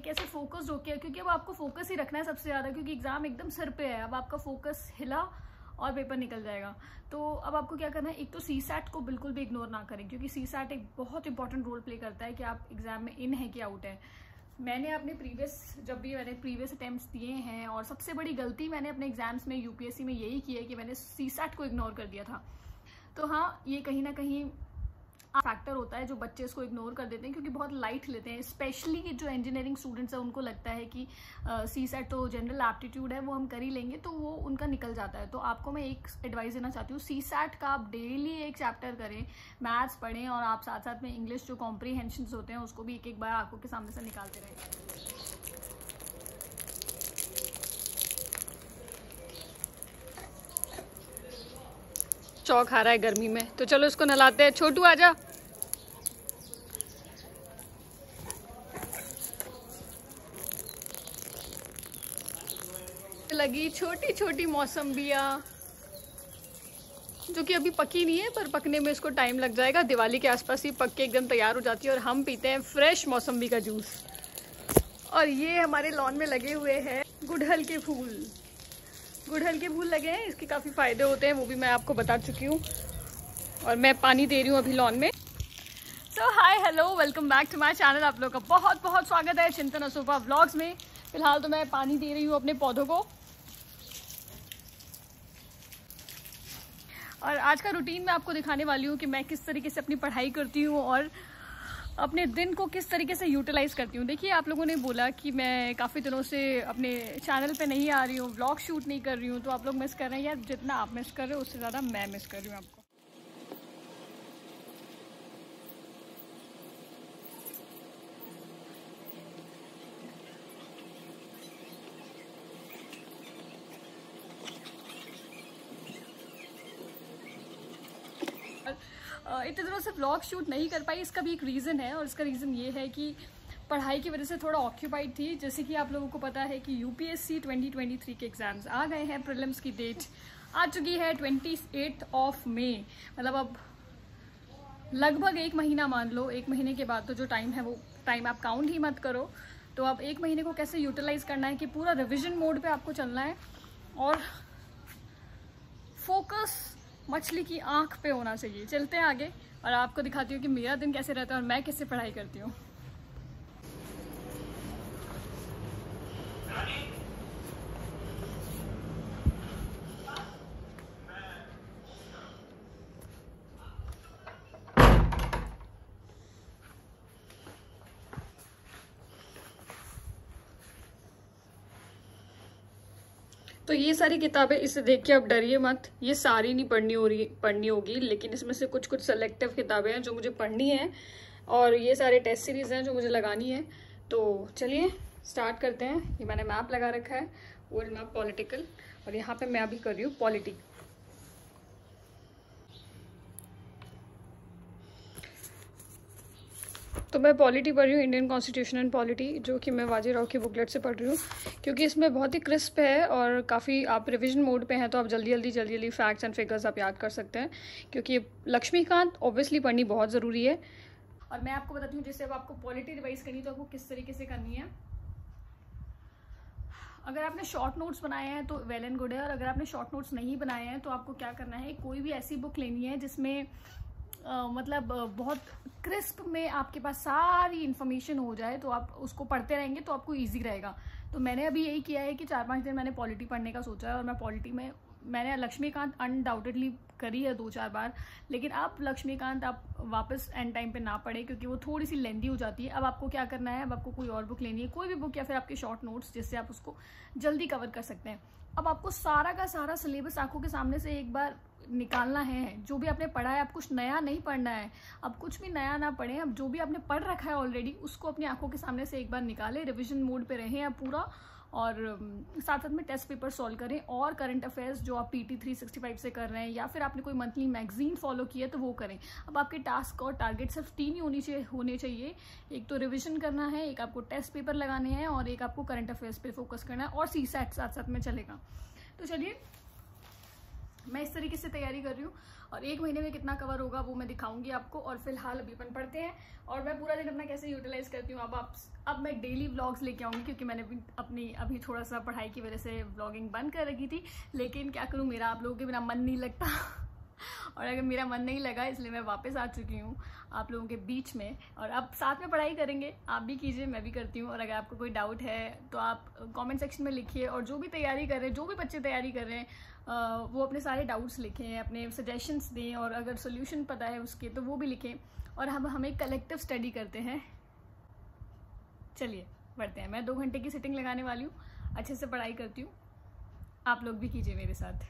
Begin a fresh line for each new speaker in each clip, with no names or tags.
कैसे फोकस्ड होके, क्योंकि अब आपको फोकस ही रखना है सबसे ज़्यादा, क्योंकि एग्जाम एकदम सिर पे है। अब आपका फोकस हिला और पेपर निकल जाएगा। तो अब आपको क्या करना है, एक तो सीसैट को बिल्कुल भी इग्नोर ना करें, क्योंकि सीसैट एक बहुत इंपॉर्टेंट रोल प्ले करता है कि आप एग्जाम में इन है कि आउट है। मैंने अपने जब भी मैंने प्रीवियस अटेम्प्ट्स दिए हैं, और सबसे बड़ी गलती मैंने अपने एग्जाम्स में यूपीएससी में यही की है कि मैंने सीसैट को इग्नोर कर दिया था। तो हाँ, ये कहीं ना कहीं फैक्टर होता है जो बच्चे इसको इग्नोर कर देते हैं, क्योंकि बहुत लाइट लेते हैं। स्पेशली जो इंजीनियरिंग स्टूडेंट्स हैं उनको लगता है कि सीसैट तो जनरल एप्टीट्यूड है, वो हम कर ही लेंगे, तो वो उनका निकल जाता है। तो आपको मैं एक एडवाइस देना चाहती हूँ, सीसैट का आप डेली एक चैप्टर करें, मैथ्स पढ़ें, और आप साथ साथ में इंग्लिश जो कॉम्प्रीहेंशंस होते हैं उसको भी एक एक बार आंखों के सामने से निकालते रहें। चौक आ रहा है गर्मी में, तो चलो इसको नहलाते हैं। छोटू आजा। लगी छोटी छोटी मौसम्बियाँ, जो कि अभी पकी नहीं है, पर पकने में इसको टाइम लग जाएगा। दिवाली के आसपास ही पक के एकदम तैयार हो जाती है, और हम पीते हैं फ्रेश मौसम्बी का जूस। और ये हमारे लॉन में लगे हुए हैं गुड़हल के फूल। गुड़हल के फूल लगे हैं, इसके काफ़ी फ़ायदे होते हैं, वो भी मैं आपको बता चुकी हूँ। और मैं पानी दे रही हूँ अभी लॉन में। So hi hello, welcome back to my channel. आप लोगों का बहुत बहुत स्वागत है चिंतन असूफा व्लॉग्स में। फिलहाल तो मैं पानी दे रही हूँ अपने पौधों को। और आज का रूटीन मैं आपको दिखाने वाली हूँ कि मैं किस तरीके से अपनी पढ़ाई करती हूँ और अपने दिन को किस तरीके से यूटिलाइज करती हूँ। देखिए, आप लोगों ने बोला कि मैं काफ़ी दिनों से अपने चैनल पे नहीं आ रही हूँ, व्लॉग शूट नहीं कर रही हूँ, तो आप लोग मिस कर रहे हैं। यार, जितना आप मिस कर रहे हो उससे ज़्यादा मैं मिस कर रही हूँ आपको। इतने दिनों से व्लॉग शूट नहीं कर पाई, इसका भी एक रीज़न है। और इसका रीज़न ये है कि पढ़ाई की वजह से थोड़ा ऑक्यूपाइड थी। जैसे कि आप लोगों को पता है कि यूपीएससी 2023 के एग्ज़ाम्स आ गए हैं। प्रीलिम्स की डेट आ चुकी है 28 मई। मतलब अब लगभग एक महीना, मान लो एक महीने के बाद तो जो टाइम है वो टाइम आप काउंट ही मत करो। तो अब एक महीने को कैसे यूटिलाइज करना है कि पूरा रिविजन मोड पे आपको चलना है, और फोकस मछली की आंख पे होना चाहिए। चलते हैं आगे और आपको दिखाती हूँ कि मेरा दिन कैसे रहता है और मैं कैसे पढ़ाई करती हूँ। तो ये सारी किताबें, इसे देख के अब डरिए मत, ये सारी नहीं पढ़नी होगी, लेकिन इसमें से कुछ कुछ सेलेक्टिव किताबें हैं जो मुझे पढ़नी है, और ये सारे टेस्ट सीरीज हैं जो मुझे लगानी है। तो चलिए स्टार्ट करते हैं। ये मैंने मैप लगा रखा है, वर्ल्ड मैप पॉलिटिकल, और यहाँ पे मैं अभी कर रही हूँ पॉलिटी। तो मैं पॉलिटी पढ़ रही हूँ, इंडियन कॉन्स्टिट्यूशन एंड पॉलिटी, जो कि मैं बाजीराव की बुकलेट से पढ़ रही हूँ, क्योंकि इसमें बहुत ही क्रिस्प है और काफ़ी आप रिवीजन मोड पे हैं, तो आप जल्दी जल्दी फैक्ट्स एंड फिगर्स आप याद कर सकते हैं। क्योंकि लक्ष्मीकांत ऑब्वियसली पढ़नी बहुत ज़रूरी है। और मैं आपको बताती हूँ, जैसे अब आपको पॉलिटी रिवाइज करनी तो आपको किस तरीके से करनी है। अगर आपने शॉर्ट नोट्स बनाए हैं तो वेल एंड गुड है, और अगर आपने शॉर्ट नोट्स नहीं बनाए हैं तो आपको क्या करना है, कोई भी ऐसी बुक लेनी है जिसमें मतलब बहुत क्रिस्प में आपके पास सारी इन्फॉर्मेशन हो जाए, तो आप उसको पढ़ते रहेंगे तो आपको इजी रहेगा। तो मैंने अभी यही किया है कि 4-5 दिन मैंने पॉलिटी पढ़ने का सोचा है, और मैं पॉलिटी में मैंने लक्ष्मीकांत अनडाउटेडली करी है 2-4 बार, लेकिन अब लक्ष्मीकांत आप वापस एंड टाइम पे ना पढ़े, क्योंकि वो थोड़ी सी लेंदी हो जाती है। अब आपको क्या करना है, अब आपको कोई और बुक लेनी है, कोई भी बुक या फिर आपके शॉर्ट नोट्स, जिससे आप उसको जल्दी कवर कर सकते हैं। अब आपको सारा का सारा सिलेबस आंखों के सामने से एक बार निकालना है। जो भी आपने पढ़ा है, आप कुछ नया नहीं पढ़ना है, अब कुछ भी नया ना पढ़ें। अब जो भी आपने पढ़ रखा है ऑलरेडी, उसको अपनी आंखों के सामने से एक बार निकालें, रिविजन मोड पे रहें आप पूरा, और साथ साथ में टेस्ट पेपर सॉल्व करें, और करंट अफेयर्स जो आप PT 365 से कर रहे हैं, या फिर आपने कोई मंथली मैगजीन फॉलो की है तो वो करें। अब आपके टास्क और टारगेट सिर्फ 3 ही होने चाहिए। एक तो रिविजन करना है, एक आपको टेस्ट पेपर लगाने हैं, और एक आपको करंट अफेयर्स पे फोकस करना है, और सीसैट साथ साथ में चलेगा। तो चलिए मैं इस तरीके से तैयारी कर रही हूँ और 1 महीने में कितना कवर होगा वो मैं दिखाऊंगी आपको। और फिलहाल अभी अपन पढ़ते हैं और मैं पूरा दिन अपना कैसे यूटिलाइज करती हूँ। अब मैं डेली व्लॉग्स लेके आऊँगी, क्योंकि मैंने अपनी अभी थोड़ा सा पढ़ाई की वजह से व्लॉगिंग बंद कर रखी थी, लेकिन क्या करूँ, मेरा आप लोगों के बिना मन नहीं लगता और अगर मेरा मन नहीं लगा इसलिए मैं वापस आ चुकी हूँ आप लोगों के बीच में। और अब साथ में पढ़ाई करेंगे, आप भी कीजिए, मैं भी करती हूँ। और अगर आपको कोई डाउट है तो आप कमेंट सेक्शन में लिखिए। और जो भी तैयारी कर रहे हैं, जो भी बच्चे तैयारी कर रहे हैं, वो अपने सारे डाउट्स लिखें, अपने सजेशंस दें, और अगर सोल्यूशन पता है उसके तो वो भी लिखें। और हम एक कलेक्टिव स्टडी करते हैं। चलिए बढ़ते हैं। मैं 2 घंटे की सिटिंग लगाने वाली हूँ, अच्छे से पढ़ाई करती हूँ, आप लोग भी कीजिए मेरे साथ।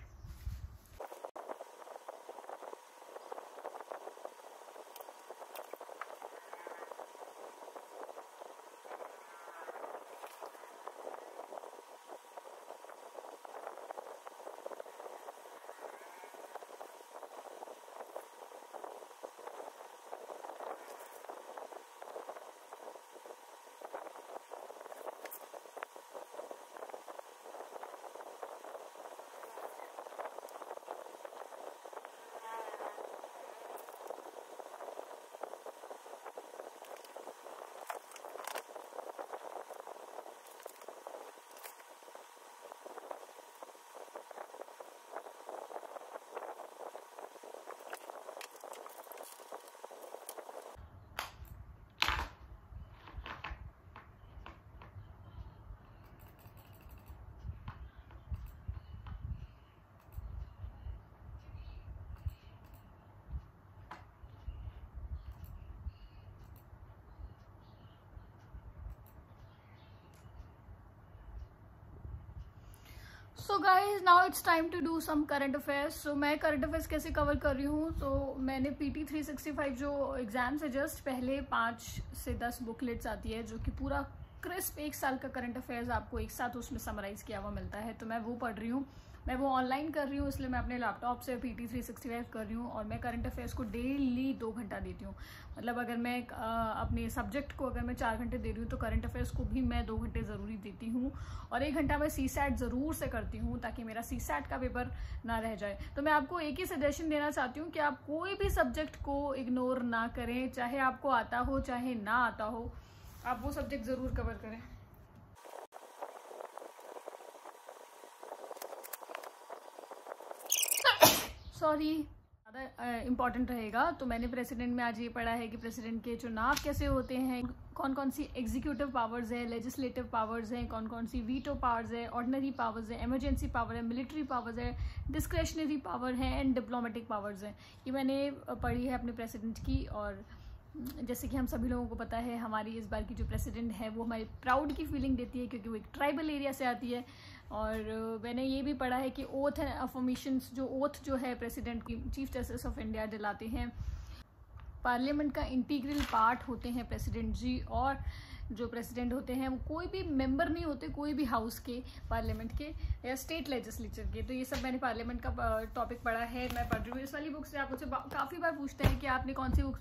So guys now it's time to do some current affairs. So मैं करंट अफेयर्स कैसे कवर कर रही हूँ, तो मैंने PT 365 जो एग्जाम्स है जस्ट पहले 5 से 10 बुकलेट्स आती है, जो कि पूरा क्रिस्प 1 साल का करंट अफेयर्स आपको एक साथ उसमें समराइज किया हुआ मिलता है। तो मैं वो पढ़ रही हूँ, मैं वो ऑनलाइन कर रही हूँ, इसलिए मैं अपने लैपटॉप से PT 365 कर रही हूँ। और मैं करंट अफेयर्स को डेली 2 घंटा देती हूँ। मतलब अगर मैं अपने सब्जेक्ट को अगर मैं 4 घंटे दे रही हूँ तो करंट अफेयर्स को भी मैं 2 घंटे ज़रूरी देती हूँ। और 1 घंटा मैं CSAT ज़रूर से करती हूँ, ताकि मेरा CSAT का पेपर ना रह जाए। तो मैं आपको एक ही सजेशन देना चाहती हूँ कि आप कोई भी सब्जेक्ट को इग्नोर ना करें, चाहे आपको आता हो चाहे ना आता हो, आप वो सब्जेक्ट ज़रूर कवर करें। सॉरी, ज़्यादा इम्पॉर्टेंट रहेगा। तो मैंने प्रेसिडेंट में आज ये पढ़ा है कि प्रेसिडेंट के चुनाव कैसे होते हैं, कौन कौन सी एग्जीक्यूटिव पावर्स है, लेजिस्लेटिव पावर्स हैं, कौन कौन सी वीटो पावर्स है, ऑर्डिनरी पावर्स है, इमरजेंसी पावर है, मिलिट्री पावर्स है, डिस्क्रेशनरी पावर है एंड डिप्लोमेटिक पावर्स हैं। ये मैंने पढ़ी है अपने प्रेसिडेंट की। और जैसे कि हम सभी लोगों को पता है, हमारी इस बार की जो प्रेसिडेंट है वो हमारी प्राउड की फीलिंग देती है, क्योंकि वो एक ट्राइबल एरिया से आती है। और मैंने ये भी पढ़ा है कि ओथ एंड अफर्मेशंस, जो ओथ जो है प्रेसिडेंट की, चीफ जस्टिस ऑफ इंडिया दिलाते हैं, पार्लियामेंट का इंटीग्रल पार्ट होते हैं प्रेसिडेंट जी। और जो प्रेसिडेंट होते हैं वो कोई भी मेंबर नहीं होते कोई भी हाउस के, पार्लियामेंट के या स्टेट लेजिस्लेचर के। तो ये सब मैंने पार्लियामेंट का टॉपिक पढ़ा है, मैं पढ़ रही हूँ इस वाली बुक से। आप मुझसे काफ़ी बार पूछते हैं कि आपने कौन सी बुक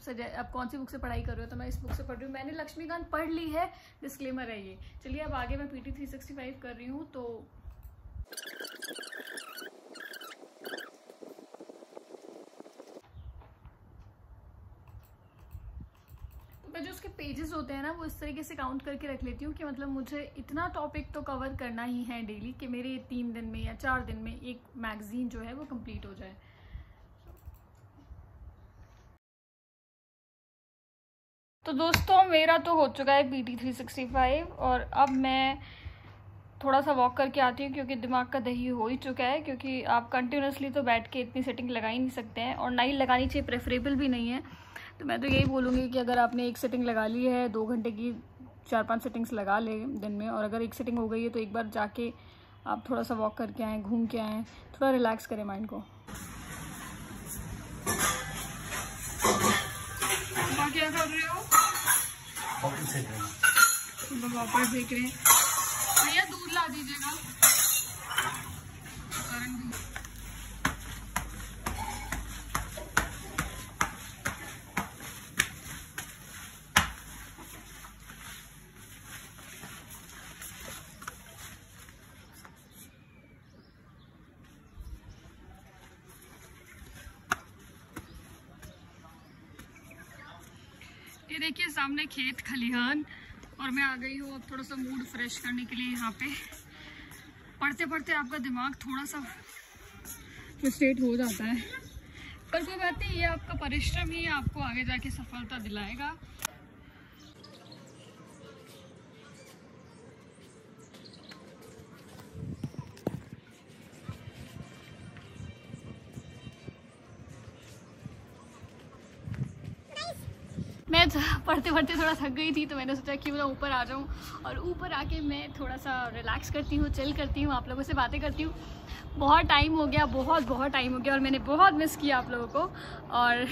से पढ़ाई कर रहे हो, तो मैं इस बुक से पढ़ रही हूँ। मैंने लक्ष्मीकांत पढ़ ली है, डिस्क्लेमर है ये। चलिए अब आगे मैं PT 365 कर रही हूँ। तो मैं जो उसके पेजेस होते हैं ना, वो इस तरीके से काउंट करके रख लेती हूँ कि मतलब मुझे इतना टॉपिक तो कवर करना ही है डेली, कि मेरे 3 दिन में या 4 दिन में एक मैगजीन जो है वो कंप्लीट हो जाए। तो दोस्तों मेरा तो हो चुका है PT 365 और अब मैं थोड़ा सा वॉक करके आती हूँ, क्योंकि दिमाग का दही हो ही चुका है। क्योंकि आप कंटिन्यूसली तो बैठ के इतनी सेटिंग लगा ही नहीं सकते हैं, और ना ही लगानी चाहिए, प्रेफरेबल भी नहीं है। तो मैं तो यही बोलूँगी कि अगर आपने एक सेटिंग लगा ली है, 2 घंटे की 4-5 सेटिंग्स लगा ले दिन में, और अगर एक सेटिंग हो गई है तो एक बार जाके आप थोड़ा सा वॉक करके आएँ, घूम के आएँ, थोड़ा रिलैक्स करें माइंड को। क्या कर रहे हो? वापस देख रहे हैं। भैया दूध ला दीजिएगा। देखिए सामने खेत खलिहान, और मैं आ गई हूँ अब थोड़ा सा मूड फ्रेश करने के लिए यहाँ पे। पढ़ते पढ़ते आपका दिमाग थोड़ा सा फ्रस्ट्रेट हो जाता है, पर कोई बात नहीं, ये आपका परिश्रम ही आपको आगे जाके सफलता दिलाएगा। मैं पढ़ते पढ़ते थोड़ा थक गई थी, तो मैंने सोचा कि मैं ऊपर आ जाऊं, और ऊपर आके मैं थोड़ा सा रिलैक्स करती हूँ, चिल करती हूँ, आप लोगों से बातें करती हूँ। बहुत टाइम हो गया, बहुत टाइम हो गया, और मैंने बहुत मिस किया आप लोगों को। और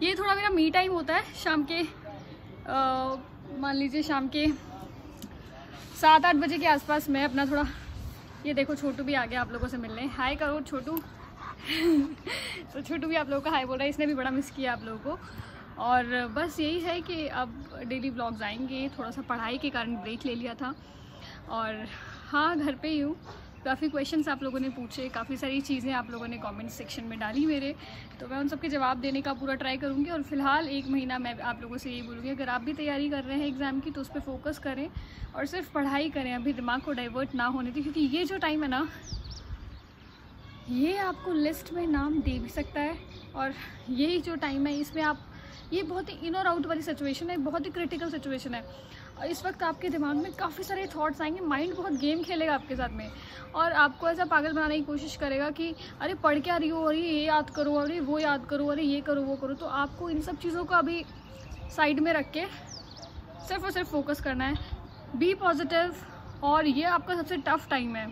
ये थोड़ा मेरा मी टाइम होता है शाम के, मान लीजिए शाम के 7-8 बजे के आसपास मैं अपना थोड़ा, ये देखो छोटू भी आ गया आप लोगों से मिलने। हाय करो छोटू। तो छोटू भी आप लोगों का हाय बोल रहा है, इसने भी बड़ा मिस किया आप लोगों को। और बस यही है कि अब डेली व्लॉग्स आएंगे। थोड़ा सा पढ़ाई के कारण ब्रेक ले लिया था, और हाँ घर पे ही हूँ। काफ़ी क्वेश्चंस आप लोगों ने पूछे, काफ़ी सारी चीज़ें आप लोगों ने कमेंट सेक्शन में डाली मेरे, तो मैं उन सब के जवाब देने का पूरा ट्राई करूँगी। और फिलहाल 1 महीना मैं आप लोगों से यही बोलूँगी, अगर आप भी तैयारी कर रहे हैं एग्ज़ाम की तो उस पर फोकस करें और सिर्फ पढ़ाई करें, अभी दिमाग को डाइवर्ट ना होने दें, क्योंकि ये जो टाइम है ना, ये आपको लिस्ट में नाम दे भी सकता है। और यही जो टाइम है, इसमें आप, ये बहुत ही इन और आउट वाली सिचुएशन है, बहुत ही क्रिटिकल सिचुएशन है। और इस वक्त आपके दिमाग में काफ़ी सारे थॉट्स आएंगे, माइंड बहुत गेम खेलेगा आपके साथ में, और आपको ऐसा पागल बनाने की कोशिश करेगा कि अरे पढ़ क्या रही हो, अरे ये याद करो, अरे वो याद करो, अरे ये करो वो करो। तो आपको इन सब चीज़ों को अभी साइड में रख के सिर्फ और सिर्फ फोकस करना है, बी पॉजिटिव। और ये आपका सबसे टफ़ टाइम है,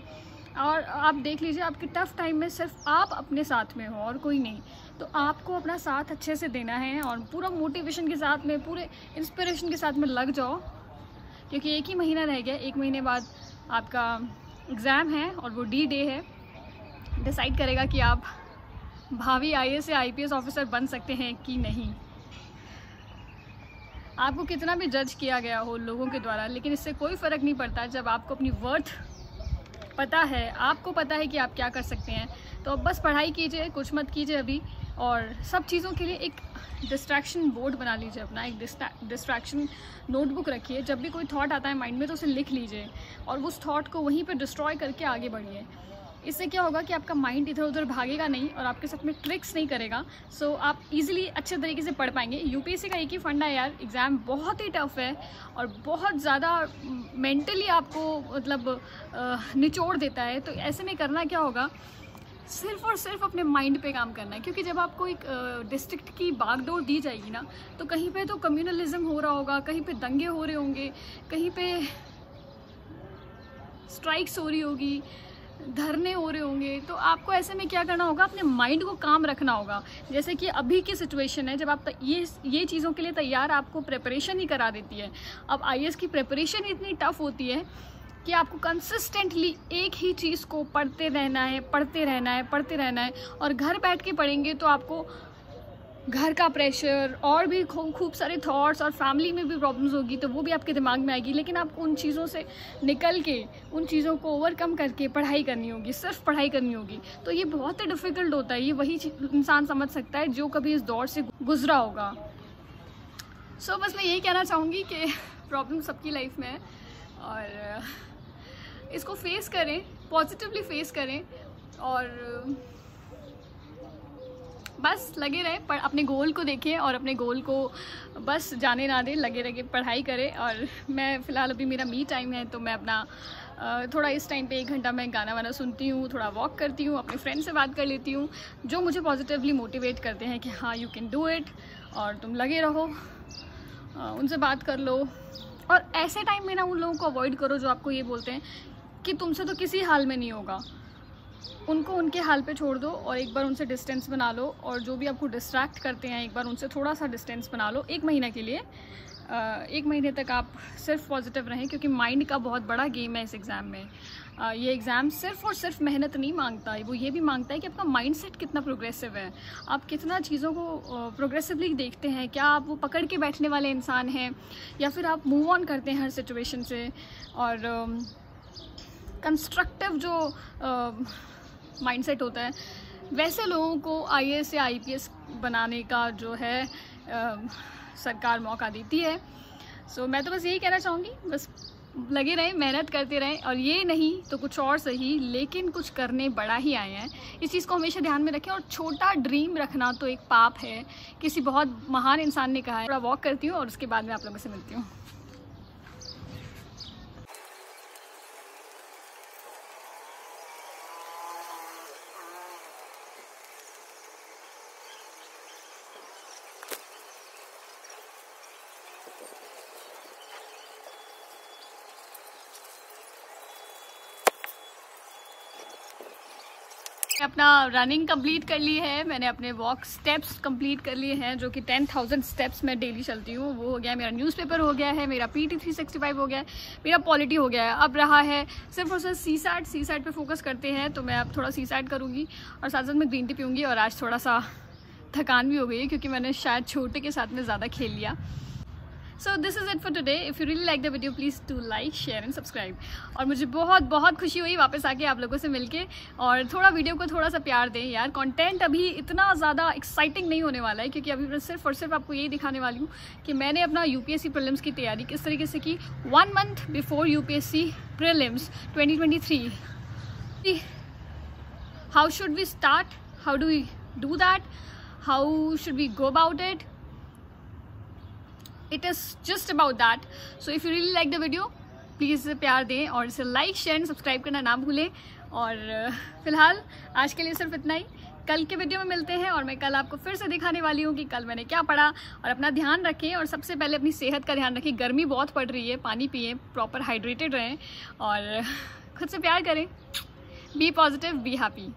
और आप देख लीजिए आपके टफ़ टाइम में सिर्फ आप अपने साथ में हो और कोई नहीं। तो आपको अपना साथ अच्छे से देना है, और पूरा मोटिवेशन के साथ में, पूरे इंस्पिरेशन के साथ में लग जाओ, क्योंकि 1 ही महीना रह गया। 1 महीने बाद आपका एग्ज़ाम है, और वो डी डे है, डिसाइड करेगा कि आप भावी IAS या IPS ऑफिसर बन सकते हैं कि नहीं। आपको कितना भी जज किया गया हो लोगों के द्वारा, लेकिन इससे कोई फ़र्क नहीं पड़ता जब आपको अपनी वर्थ पता है, आपको पता है कि आप क्या कर सकते हैं। तो अब बस पढ़ाई कीजिए, कुछ मत कीजिए अभी, और सब चीज़ों के लिए एक डिस्ट्रैक्शन बोर्ड बना लीजिए अपना, एक डिस्ट्रैक्शन नोटबुक रखिए। जब भी कोई थॉट आता है माइंड में तो उसे लिख लीजिए, और उस थॉट को वहीं पे डिस्ट्रॉय करके आगे बढ़िए। इससे क्या होगा कि आपका माइंड इधर उधर भागेगा नहीं, और आपके साथ में ट्रिक्स नहीं करेगा। सो आप इजीली अच्छे तरीके से पढ़ पाएंगे। UPSC का एक ही फंडा है यार, एग्ज़ाम बहुत ही टफ है, और बहुत ज़्यादा मेंटली आपको मतलब निचोड़ देता है। तो ऐसे में करना क्या होगा, सिर्फ और सिर्फ अपने माइंड पे काम करना है। क्योंकि जब आपको एक डिस्ट्रिक्ट की बागडोर दी जाएगी ना, तो कहीं पे तो कम्युनलिज्म हो रहा होगा, कहीं पे दंगे हो रहे होंगे, कहीं पे स्ट्राइक्स हो रही होगी, धरने हो रहे होंगे। तो आपको ऐसे में क्या करना होगा, अपने माइंड को काम रखना होगा। जैसे कि अभी की सिचुएशन है, जब आप ये चीज़ों के लिए तैयार, आपको प्रिपरेशन ही करा देती है। अब IAS की प्रिपरेशन इतनी टफ होती है कि आपको कंसिस्टेंटली एक ही चीज़ को पढ़ते रहना है, पढ़ते रहना है, पढ़ते रहना है। और घर बैठ के पढ़ेंगे तो आपको घर का प्रेशर और भी खूब सारे थॉट्स, और फैमिली में भी प्रॉब्लम्स होगी, तो वो भी आपके दिमाग में आएगी। लेकिन आपको उन चीज़ों से निकल के, उन चीज़ों को ओवरकम करके पढ़ाई करनी होगी, सिर्फ पढ़ाई करनी होगी। तो ये बहुत ही डिफ़िकल्ट होता है, ये वही इंसान समझ सकता है जो कभी इस दौर से गुजरा होगा। सो बस मैं यही कहना चाहूँगी कि प्रॉब्लम सबकी लाइफ में है, और इसको फेस करें, पॉजिटिवली फेस करें, और बस लगे रहें, पर अपने गोल को देखें और अपने गोल को बस जाने ना दें, लगे रहे पढ़ाई करें। और मैं फ़िलहाल अभी मेरा मी टाइम है, तो मैं अपना थोड़ा इस टाइम पे 1 घंटा मैं गाना वाना सुनती हूँ, थोड़ा वॉक करती हूँ, अपने फ्रेंड से बात कर लेती हूँ, जो मुझे पॉजिटिवली मोटिवेट करते हैं कि हाँ यू कैन डू इट, और तुम लगे रहो। उनसे बात कर लो, और ऐसे टाइम में ना उन लोगों को अवॉइड करो जो आपको ये बोलते हैं कि तुमसे तो किसी हाल में नहीं होगा। उनको उनके हाल पे छोड़ दो, और एक बार उनसे डिस्टेंस बना लो, और जो भी आपको डिस्ट्रैक्ट करते हैं एक बार उनसे थोड़ा सा डिस्टेंस बना लो 1 महीने के लिए। 1 महीने तक आप सिर्फ पॉजिटिव रहें, क्योंकि माइंड का बहुत बड़ा गेम है इस एग्ज़ाम में। ये एग्ज़ाम सिर्फ और सिर्फ मेहनत नहीं मांगता है, वो ये भी मांगता है कि आपका माइंडसेट कितना प्रोग्रेसिव है, आप कितना चीज़ों को प्रोग्रेसिवली देखते हैं, क्या आप वो पकड़ के बैठने वाले इंसान हैं, या फिर आप मूव ऑन करते हैं हर सिचुएशन से। और कंस्ट्रक्टिव जो माइंडसेट होता है, वैसे लोगों को IAS या IPS बनाने का जो है सरकार मौका देती है। सो मैं तो बस यही कहना चाहूँगी, बस लगे रहें, मेहनत करते रहें, और ये नहीं तो कुछ और सही, लेकिन कुछ करने बड़ा ही आए हैं। इस चीज़ को हमेशा ध्यान में रखें। और छोटा ड्रीम रखना तो एक पाप है, किसी बहुत महान इंसान ने कहा है। थोड़ा वॉक करती हूँ और उसके बाद मैं आप लोगों से मिलती हूँ। अपना रनिंग कंप्लीट कर ली है, मैंने अपने वॉक स्टेप्स कंप्लीट कर लिए हैं, जो कि 10,000 स्टेप्स मैं डेली चलती हूँ। वो हो गया, मेरा न्यूज़पेपर हो गया है, मेरा PT 365 हो गया है, मेरा पॉलिटी हो गया है। अब रहा है सिर्फ और सिर्फ CSAT पे फोकस करते हैं। तो मैं अब थोड़ा CSAT करूँगी और साथ साथ में ग्रीन टी पीऊँगी। और आज थोड़ा सा थकान भी हो गई है क्योंकि मैंने शायद छोटे के साथ में ज़्यादा खेल लिया। So this is it for today. If you really like the video please do like, share and subscribe. और मुझे बहुत बहुत खुशी हुई वापस आके आप लोगों से मिलके। और थोड़ा वीडियो को थोड़ा सा प्यार दें यार। कंटेंट अभी इतना ज़्यादा एक्साइटिंग नहीं होने वाला है, क्योंकि अभी मैं सिर्फ और सिर्फ आपको यही दिखाने वाली हूँ कि मैंने अपना UPSC प्रीलिम्स की तैयारी किस तरीके से की 1 month before UPSC prelims 2023। How should we start, how do we do that, how should we go about it, it is just about that. So if you really like the video please प्यार दें और इसे like, share and subscribe करना ना भूलें। और फिलहाल आज के लिए सिर्फ इतना ही। कल के वीडियो में मिलते हैं और मैं कल आपको फिर से दिखाने वाली हूँ कि कल मैंने क्या पढ़ा। और अपना ध्यान रखें और सबसे पहले अपनी सेहत का ध्यान रखें। गर्मी बहुत पड़ रही है, पानी पिएं, प्रॉपर हाइड्रेटेड रहें और खुद से प्यार करें। Be positive, be happy.